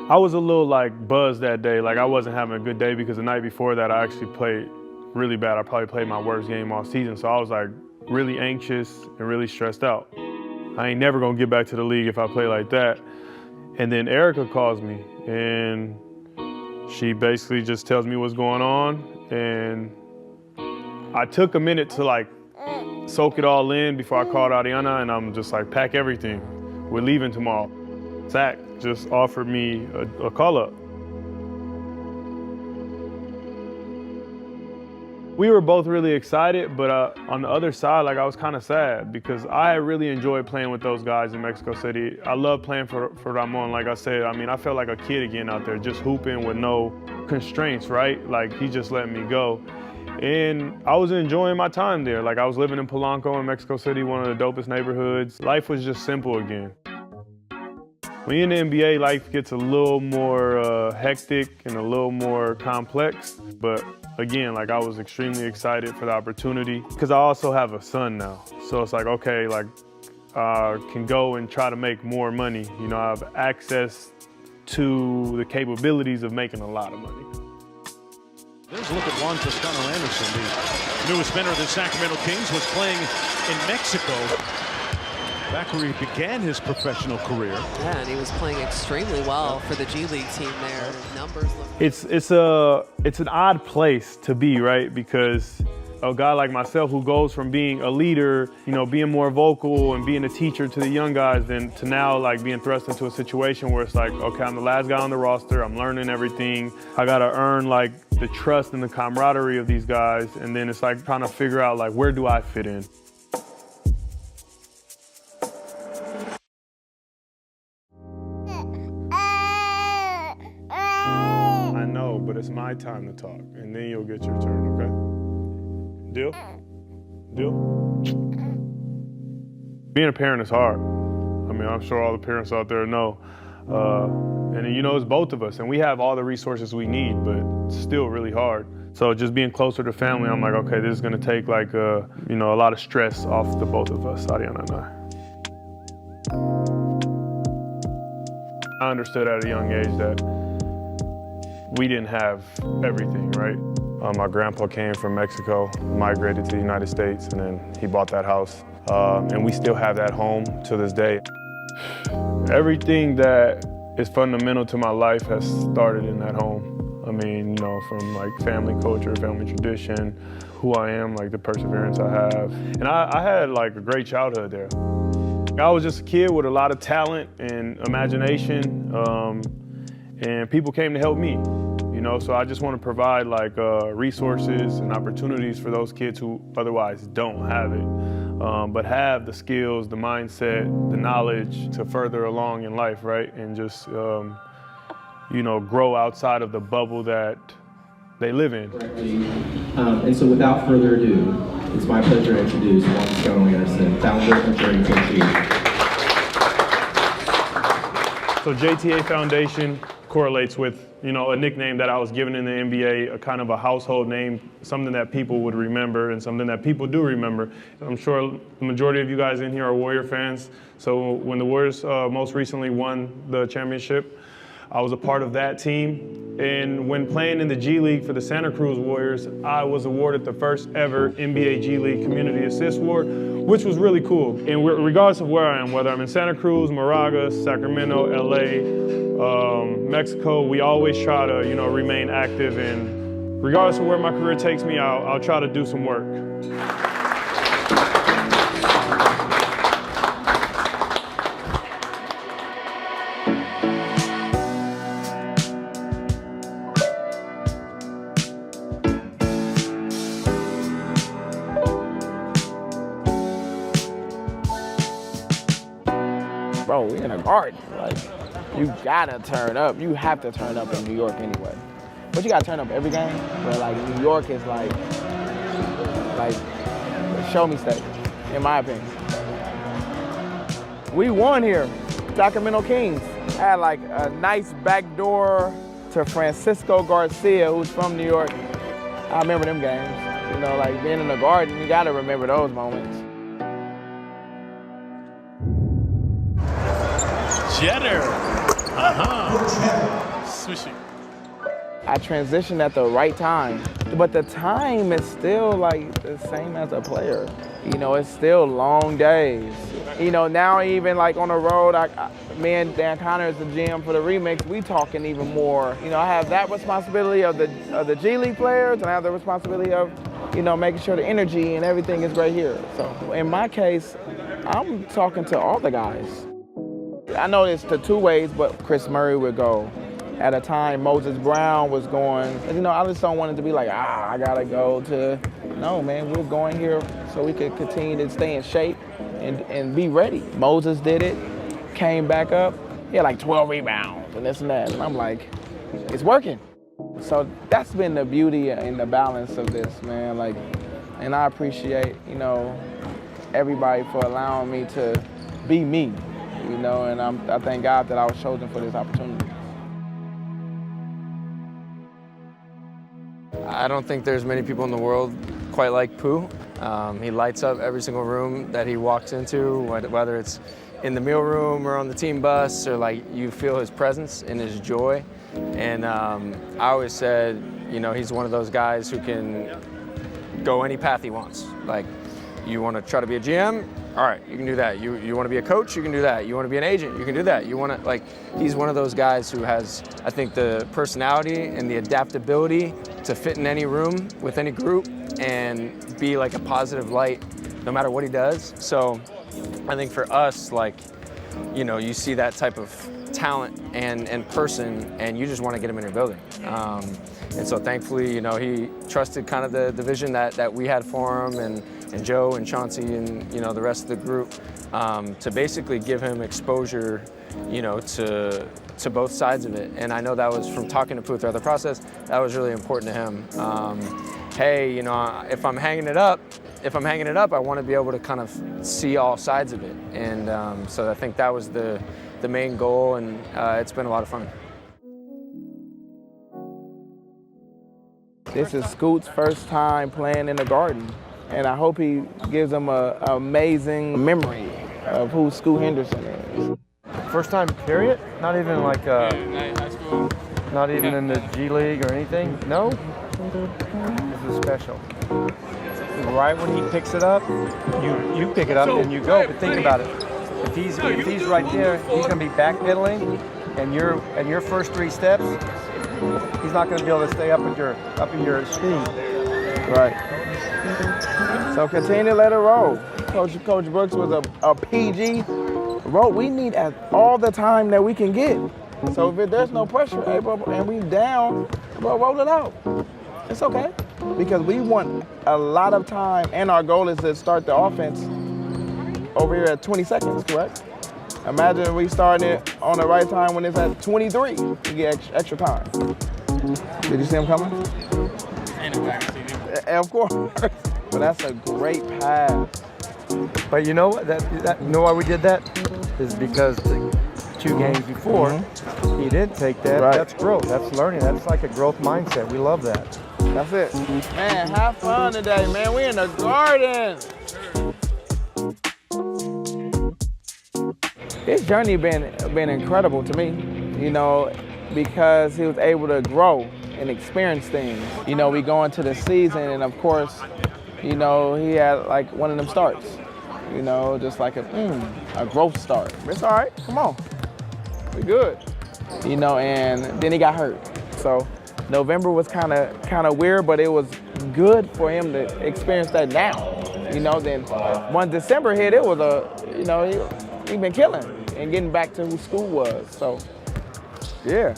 I was a little like buzzed that day, like I wasn't having a good day because the night before that I actually played really bad. I probably played my worst game all season, so I was like really anxious and really stressed out. I ain't never gonna get back to the league if I play like that. And then Erica calls me and she basically just tells me what's going on, and I took a minute to like soak it all in before I called Ariana, and I'm just like, pack everything. We're leaving tomorrow. Zach just offered me a call-up. We were both really excited, but on the other side, like I was kind of sad because I really enjoyed playing with those guys in Mexico City. I love playing for Ramon. Like I said, I mean, I felt like a kid again out there, just hooping with no constraints, right? Like he just let me go. And I was enjoying my time there. Like I was living in Polanco in Mexico City, one of the dopest neighborhoods. Life was just simple again. When you're in the NBA, life gets a little more hectic and a little more complex. But again, like I was extremely excited for the opportunity because I also have a son now. So it's like, okay, like I can go and try to make more money. You know, I have access to the capabilities of making a lot of money. There's a look at Juan Toscano-Anderson, the newest member of the Sacramento Kings, was playing in Mexico back where he began his professional career. Yeah, and he was playing extremely well for the G League team there. His numbers look... It's an odd place to be, right? Because a guy like myself who goes from being a leader, you know, being more vocal and being a teacher to the young guys, then to now like being thrust into a situation where it's like, okay, I'm the last guy on the roster, I'm learning everything. I gotta earn like the trust and the camaraderie of these guys. And then it's like trying to figure out like, where do I fit in? I know, but it's my time to talk, and then you'll get your turn, okay? Deal? Deal? Being a parent is hard. I mean, I'm sure all the parents out there know. And you know, it's both of us, and we have all the resources we need, but it's still really hard. So just being closer to family, I'm like, okay, this is gonna take like, you know, a lot of stress off the both of us, Ariana and I. I understood at a young age that we didn't have everything, right? My grandpa came from Mexico, migrated to the United States, and then he bought that house. And we still have that home to this day. Everything that is fundamental to my life has started in that home. I mean, you know, from like family culture, family tradition, who I am, like the perseverance I have. And I had like a great childhood there. I was just a kid with a lot of talent and imagination, and people came to help me. You know, so I just want to provide like resources and opportunities for those kids who otherwise don't have it, but have the skills, the mindset, the knowledge to further along in life, right? And just, you know, grow outside of the bubble that they live in. And so without further ado, it's my pleasure to introduce Juan Toscano-Anderson, founder of Journey Coaching. So JTA Foundation correlates with, you know, a nickname that I was given in the NBA, a kind of a household name, something that people would remember and something that people do remember. I'm sure the majority of you guys in here are Warrior fans. So when the Warriors most recently won the championship, I was a part of that team. And when playing in the G League for the Santa Cruz Warriors, I was awarded the first ever NBA G League Community Assist Award, which was really cool. And regardless of where I am, whether I'm in Santa Cruz, Moraga, Sacramento, LA, Mexico, we always try to, you know, remain active. And regardless of where my career takes me, I'll try to do some work. Bro, we in a garden. Like, you gotta turn up. You have to turn up in New York anyway. But you gotta turn up every game. But like New York is like show me state, in my opinion. We won here. Sacramento Kings had like a nice backdoor to Francisco Garcia, who's from New York. I remember them games. You know, like being in the garden, you gotta remember those moments. Jeter Sushi. I transitioned at the right time, but the time is still like the same as a player. You know, it's still long days. You know, now even like on the road, me and Dan Connor is the GM for the remix, we talking even more. You know, I have that responsibility of the G League players, and I have the responsibility of, you know, making sure the energy and everything is right here. So in my case, I'm talking to all the guys. I know it's the two ways, but Chris Murray would go. At a time, Moses Brown was going. You know, I just don't want it to be like, I gotta go to. No, man, we're going here so we could continue to stay in shape and be ready. Moses did it, came back up. He had like 12 rebounds and this and that. And I'm like, it's working. So that's been the beauty and the balance of this, man. Like, and I appreciate, you know, everybody for allowing me to be me, you know, and I thank God that I was chosen for this opportunity. I don't think there's many people in the world quite like Pooh. He lights up every single room that he walks into, whether it's in the meal room or on the team bus, or like you feel his presence and his joy. And I always said, you know, he's one of those guys who can go any path he wants. Like, you want to try to be a GM? All right, you can do that. You want to be a coach? You can do that. You want to be an agent? You can do that. You want to, like, he's one of those guys who has, I think, the personality and the adaptability to fit in any room with any group and be like a positive light no matter what he does. So I think for us, like, you know, you see that type of talent and person, and you just want to get him in your building. And so thankfully, you know, he trusted kind of the vision that we had for him, and Joe and Chauncey and, you know, the rest of the group, to basically give him exposure, you know, to both sides of it. And I know that was from talking to Pooh throughout the process, that was really important to him. Hey, you know, if I'm hanging it up, I want to be able to kind of see all sides of it. And so I think that was the main goal, and it's been a lot of fun. This is Scoot's first time playing in the Garden, and I hope he gives them an amazing memory of who Scoot Henderson is. First time, period? Not even like, not even in the G League or anything? No? This is special. Right when he picks it up, you pick it up and you go, but think about it. If he's right there, he's gonna be backpedaling, and your first 3 steps, he's not going to be able to stay up in your speed. Right. So continue to let it roll. Coach Brooks was a PG. We need all the time that we can get. So if there's no pressure, hey, bro, and we down, bro, roll it out. It's okay. Because we want a lot of time, and our goal is to start the offense over here at 20 seconds, correct? Imagine we starting it on the right time when it's at 23. You get extra time. Did you see him coming? Of course. But that's a great pass. But you know what? You know why we did that? Is because the 2 games before, he didn't take that. Right. That's growth. That's learning. That's like a growth mindset. We love that. That's it. Man, have fun today, man. We in the Garden. His journey been incredible to me, you know, because he was able to grow and experience things. You know, we go into the season, and of course, you know, he had like one of them starts, you know, just like a growth start. It's all right, come on, we good. You know, and then he got hurt. So November was kind of weird, but it was good for him to experience that now. You know, then when December hit, it was you know, he been killing and getting back to who Scoot was. So, yeah.